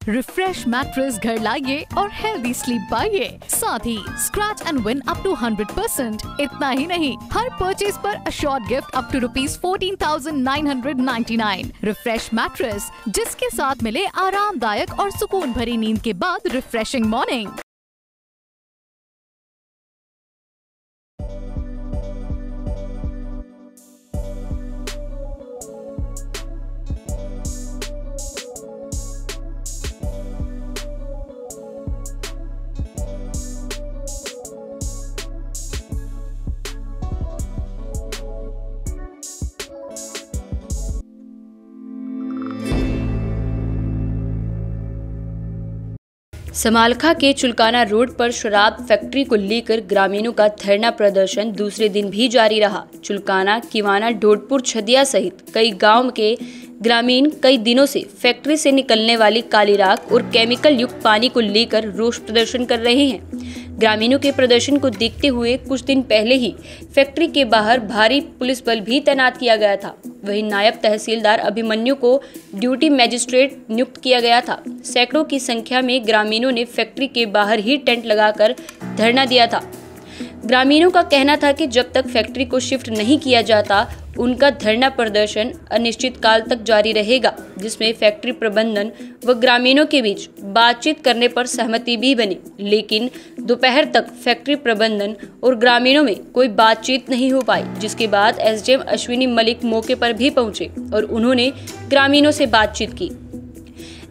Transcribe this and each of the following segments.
Refresh mattress घर लाइए और हेल्दी स्लीप पाइए। साथ ही scratch and win up to 100%। इतना ही नहीं, हर परचेज पर assured gift up to ₹14,999। Refresh mattress, जिसके साथ मिले आरामदायक और सुकून भरी नींद के बाद रिफ्रेशिंग मॉर्निंग। समालखा के चुलकाना रोड पर शराब फैक्ट्री को लेकर ग्रामीणों का धरना प्रदर्शन दूसरे दिन भी जारी रहा। चुलकाना, किवाना, ढोडपुर, छदिया सहित कई गांव के ग्रामीण कई दिनों से फैक्ट्री से निकलने वाली काली राख और केमिकल युक्त पानी को लेकर रोष प्रदर्शन कर रहे हैं। ग्रामीणों के प्रदर्शन को देखते हुए कुछ दिन पहले ही फैक्ट्री के बाहर भारी पुलिस बल भी तैनात किया गया था। वहीं नायब तहसीलदार अभिमन्यु को ड्यूटी मजिस्ट्रेट नियुक्त किया गया था। सैकड़ों की संख्या में ग्रामीणों ने फैक्ट्री के बाहर ही टेंट लगाकर धरना दिया था। ग्रामीणों का कहना था कि जब तक फैक्ट्री को शिफ्ट नहीं किया जाता, उनका धरना प्रदर्शन अनिश्चित काल तक जारी रहेगा, जिसमें फैक्ट्री प्रबंधन व ग्रामीणों के बीच बातचीत करने पर सहमति भी बनी। लेकिन दोपहर तक फैक्ट्री प्रबंधन और ग्रामीणों में कोई बातचीत नहीं हो पाई, जिसके बाद एसडीएम अश्विनी मलिक मौके पर भी पहुंचे और उन्होंने ग्रामीणों से बातचीत की।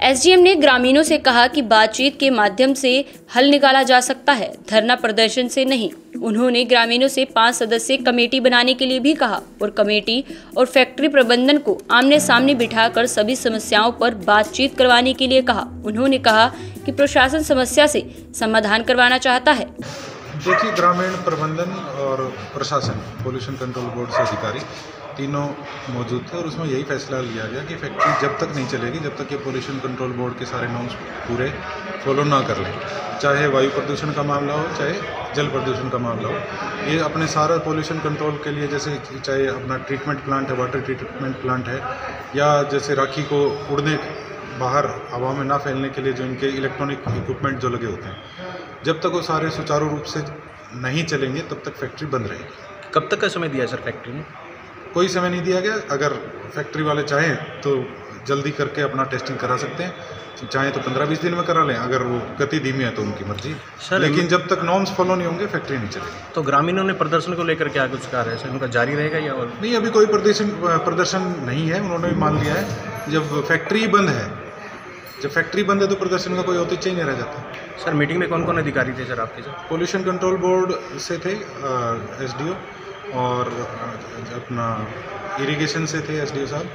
एसडीएम ने ग्रामीणों से कहा कि बातचीत के माध्यम से हल निकाला जा सकता है, धरना प्रदर्शन से नहीं। उन्होंने ग्रामीणों से 5 सदस्यीय कमेटी बनाने के लिए भी कहा और कमेटी और फैक्ट्री प्रबंधन को आमने सामने बिठाकर सभी समस्याओं पर बातचीत करवाने के लिए कहा। उन्होंने कहा कि प्रशासन समस्या से समाधान करवाना चाहता है। देखिए, ग्रामीण प्रबंधन और प्रशासन, पोल्यूशन कंट्रोल बोर्ड से अधिकारी तीनों मौजूद थे और उसमें यही फैसला लिया गया कि फैक्ट्री जब तक नहीं चलेगी, जब तक ये पोल्यूशन कंट्रोल बोर्ड के सारे नॉर्म्स पूरे फॉलो ना कर लें, चाहे वायु प्रदूषण का मामला हो, चाहे जल प्रदूषण का मामला हो। ये अपने सारा पोल्यूशन कंट्रोल के लिए, जैसे चाहे अपना ट्रीटमेंट प्लांट है, वाटर ट्रीटमेंट प्लांट है, या जैसे राखी को उड़ने बाहर हवा में ना फैलने के लिए जो इनके इलेक्ट्रॉनिक इक्विपमेंट जो लगे होते हैं, जब तक वो सारे सुचारू रूप से नहीं चलेंगे तब तक फैक्ट्री बंद रहेगी। कब तक का समय दिया सर फैक्ट्री ने? कोई समय नहीं दिया गया। अगर फैक्ट्री वाले चाहें तो जल्दी करके अपना टेस्टिंग करा सकते हैं, चाहें तो 15-20 दिन में करा लें। अगर वो गति धीमी है तो उनकी मर्जी, लेकिन जब तक नॉर्म्स फॉलो नहीं होंगे फैक्ट्री नहीं चलेगी। तो ग्रामीणों ने प्रदर्शन को लेकर क्या कुछ कहा है सर? उनका जारी रहेगा या और नहीं? अभी कोई प्रदर्शन नहीं है। उन्होंने भी मान लिया है जब फैक्ट्री बंद है, जब फैक्ट्री बंद है तो प्रदर्शन का कोई औचित्य ही नहीं रह जाता। सर, मीटिंग में कौन कौन अधिकारी थे सर आपके साथ? पोल्यूशन कंट्रोल बोर्ड से थे एसडीओ, और अपना इरिगेशन से थे एसडीओ साहब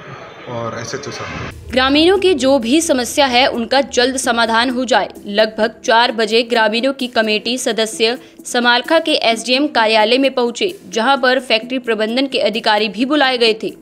और एसएचओ साहब। ग्रामीणों की जो भी समस्या है उनका जल्द समाधान हो जाए। लगभग 4 बजे ग्रामीणों की कमेटी सदस्य समालखा के एसडीएम कार्यालय में पहुंचे, जहां पर फैक्ट्री प्रबंधन के अधिकारी भी बुलाए गए थे।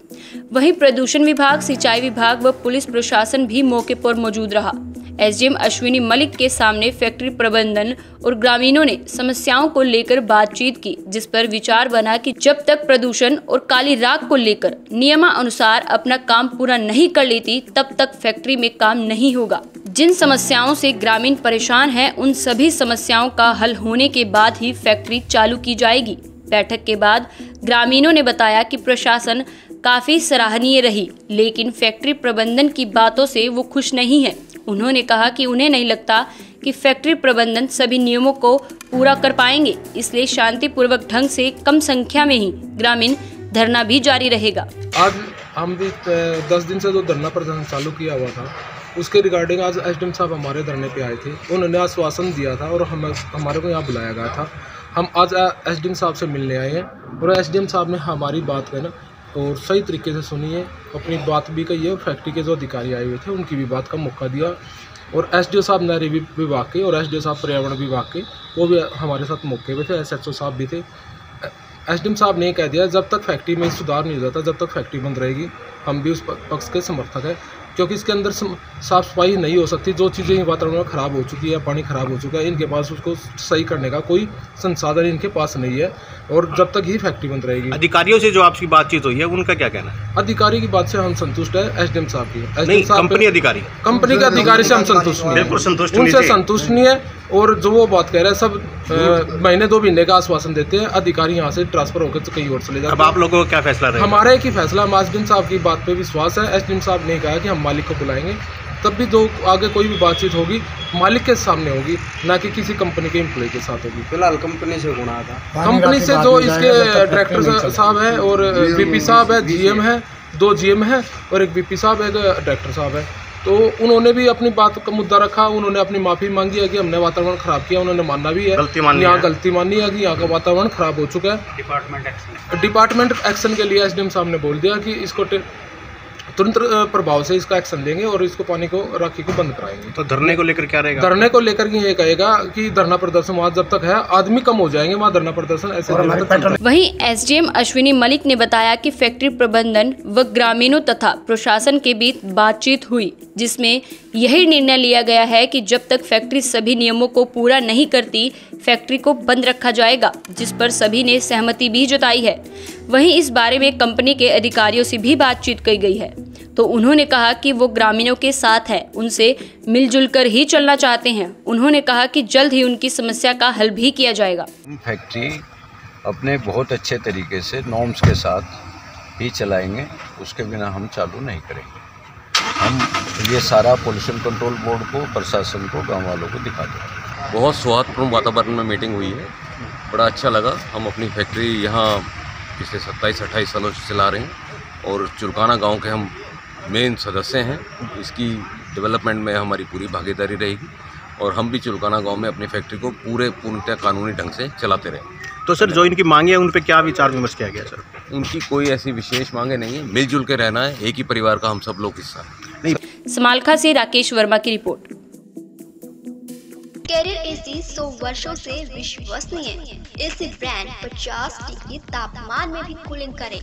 वहीं प्रदूषण विभाग, सिंचाई विभाग व पुलिस प्रशासन भी मौके पर मौजूद रहा। एसडीएम अश्विनी मलिक के सामने फैक्ट्री प्रबंधन और ग्रामीणों ने समस्याओं को लेकर बातचीत की, जिस पर विचार बना कि जब तक प्रदूषण और काली राख को लेकर नियमानुसार अपना काम पूरा नहीं कर लेती, तब तक फैक्ट्री में काम नहीं होगा। जिन समस्याओं से ग्रामीण परेशान हैं, उन सभी समस्याओं का हल होने के बाद ही फैक्ट्री चालू की जाएगी। बैठक के बाद ग्रामीणों ने बताया कि प्रशासन काफी सराहनीय रही, लेकिन फैक्ट्री प्रबंधन की बातों से वो खुश नहीं है। उन्होंने कहा कि उन्हें नहीं लगता कि फैक्ट्री प्रबंधन सभी नियमों को पूरा कर पाएंगे, इसलिए शांतिपूर्वक ढंग से कम संख्या में ही ग्रामीण धरना भी जारी रहेगा। आज हम भी 10 दिन से जो धरना प्रदर्शन चालू किया हुआ था, उसके रिगार्डिंग आज एसडीएम साहब हमारे धरने पे आए थे। उन्होंने आश्वासन दिया था और हमारे को यहाँ बुलाया गया था। हम आज एसडीएम साहब से मिलने आए हैं और एसडीएम साहब ने हमारी बात है ना और सही तरीके से सुनी है, अपनी बात भी कही है। फैक्ट्री के जो अधिकारी आए हुए थे उनकी भी बात का मौका दिया और एसडीओ साहब नहरी विभाग के और एसडीओ साहब पर्यावरण विभाग के वो भी हमारे साथ मौके पे थे। एसएचओ साहब भी थे। एसडीएम साहब ने कह दिया जब तक फैक्ट्री में सुधार नहीं हो जाता, जब तक फैक्ट्री बंद रहेगी, हम भी उस पक्ष के समर्थक हैं। क्योंकि इसके अंदर साफ सफाई नहीं हो सकती। जो चीज़ें वातावरण में ख़राब हो चुकी है, पानी ख़राब हो चुका है, इनके पास उसको सही करने का कोई संसाधन इनके पास नहीं है और जब तक ही फैक्ट्री बंद रहेगी। अधिकारियों से जो आपकी बातचीत हुई है उनका क्या कहना है? अधिकारी की बात से हम संतुष्ट है, एसडीएम साहब की। कंपनी अधिकारी, कंपनी के अधिकारी से हम संतुष्ट नहीं, बिल्कुल संतुष्ट उनसे संतुष्ट नहीं है। और जो वो बात कह रहे हैं सब महीने 2 महीने का आश्वासन देते हैं, अधिकारी यहाँ से ट्रांसफर होकर तो कहीं और चले जाते हैं। अब आप लोगों का क्या फैसला रहेगा? हमारा एक ही फैसला, हम एसडीएम साहब की बात पे विश्वास है। एसडीएम साहब ने कहा कि हम मालिक को बुलाएंगे, तब भी जो आगे कोई भी बातचीत होगी मालिक के सामने होगी, ना कि किसी कंपनी के एम्प्लॉय के साथ होगी। फिलहाल कंपनी से गुना था, कंपनी से जो इसके डायरेक्टर साहब है और वीपी साहब है, जीएम है, 2 जीएम है और एक वीपी साहब, एक डायरेक्टर साहब है। तो उन्होंने भी अपनी बात का मुद्दा रखा, उन्होंने अपनी माफ़ी मांगी है कि हमने वातावरण ख़राब किया, उन्होंने मानना भी है, यहाँ गलती मानी है कि यहाँ का वातावरण ख़राब हो चुका है। डिपार्टमेंट एक्शन के लिए एसडीएम साहब ने बोल दिया कि इसको तुरंत प्रभाव से इसका एक्शन लेंगे और इसको पानी को राखी को बंद कराएंगे। तो धरने को लेकर क्या रहेगा? धरने को लेकर ये कहेगा कि धरना प्रदर्शन वहाँ जब तक है, आदमी कम हो जाएंगे, वहाँ धरना प्रदर्शन ऐसे। वहीं एसडीएम अश्विनी मलिक ने बताया कि फैक्ट्री प्रबंधन व ग्रामीणों तथा प्रशासन के बीच बातचीत हुई, जिसमें यही निर्णय लिया गया है कि जब तक फैक्ट्री सभी नियमों को पूरा नहीं करती, फैक्ट्री को बंद रखा जाएगा, जिस पर सभी ने सहमति भी जताई है। वहीं इस बारे में कंपनी के अधिकारियों से भी बातचीत की गई है, तो उन्होंने कहा कि वो ग्रामीणों के साथ है, उनसे मिलजुल कर ही चलना चाहते हैं। उन्होंने कहा कि जल्द ही उनकी समस्या का हल भी किया जाएगा। फैक्ट्री अपने बहुत अच्छे तरीके से नॉर्म्स के साथ ही चलाएंगे, उसके बिना हम चालू नहीं करेंगे। हम ये सारा पोल्यूशन कंट्रोल बोर्ड को, प्रशासन को, गाँव वालों को दिखा देंगे। बहुत सौहार्दपूर्ण वातावरण में मीटिंग हुई है, बड़ा अच्छा लगा। हम अपनी फैक्ट्री यहाँ पिछले 27-28 सालों से चला रहे हैं और चुलकाना गांव के हम मेन सदस्य हैं। इसकी डेवलपमेंट में हमारी पूरी भागीदारी रहेगी और हम भी चुलकाना गांव में अपनी फैक्ट्री को पूर्णतः कानूनी ढंग से चलाते रहेंगे। तो सर, जो इनकी मांगे हैं उन पे क्या विचार विमर्श किया गया सर? उनकी कोई ऐसी विशेष मांगे नहीं है, मिलजुल के रहना है, एक ही परिवार का हम सब लोग हिस्सा हैं। समालखा से राकेश वर्मा की रिपोर्ट। कैरियर एसी 100 वर्षों से विश्वसनीय। एसी ब्रांड 50 डिग्री तापमान में भी कूलिंग करे।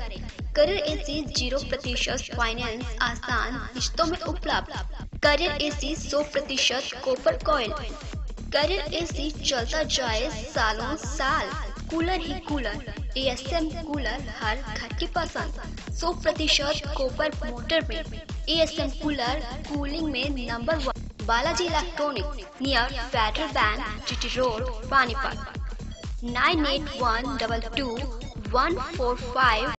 कैरियर एसी 0% फाइनेंस आसान किस्तों में उपलब्ध। Carrier AC 100% copper coil. Carrier AC चलता जाए सालों साल। कूलर ही कूलर, एएसएम कूलर हर घर की पसंद। 100% कॉपर मोटर में एएसएम कूलर कूलिंग में number 1। Balaji electronic near Federal Bank, GT road, Panipat. 98122145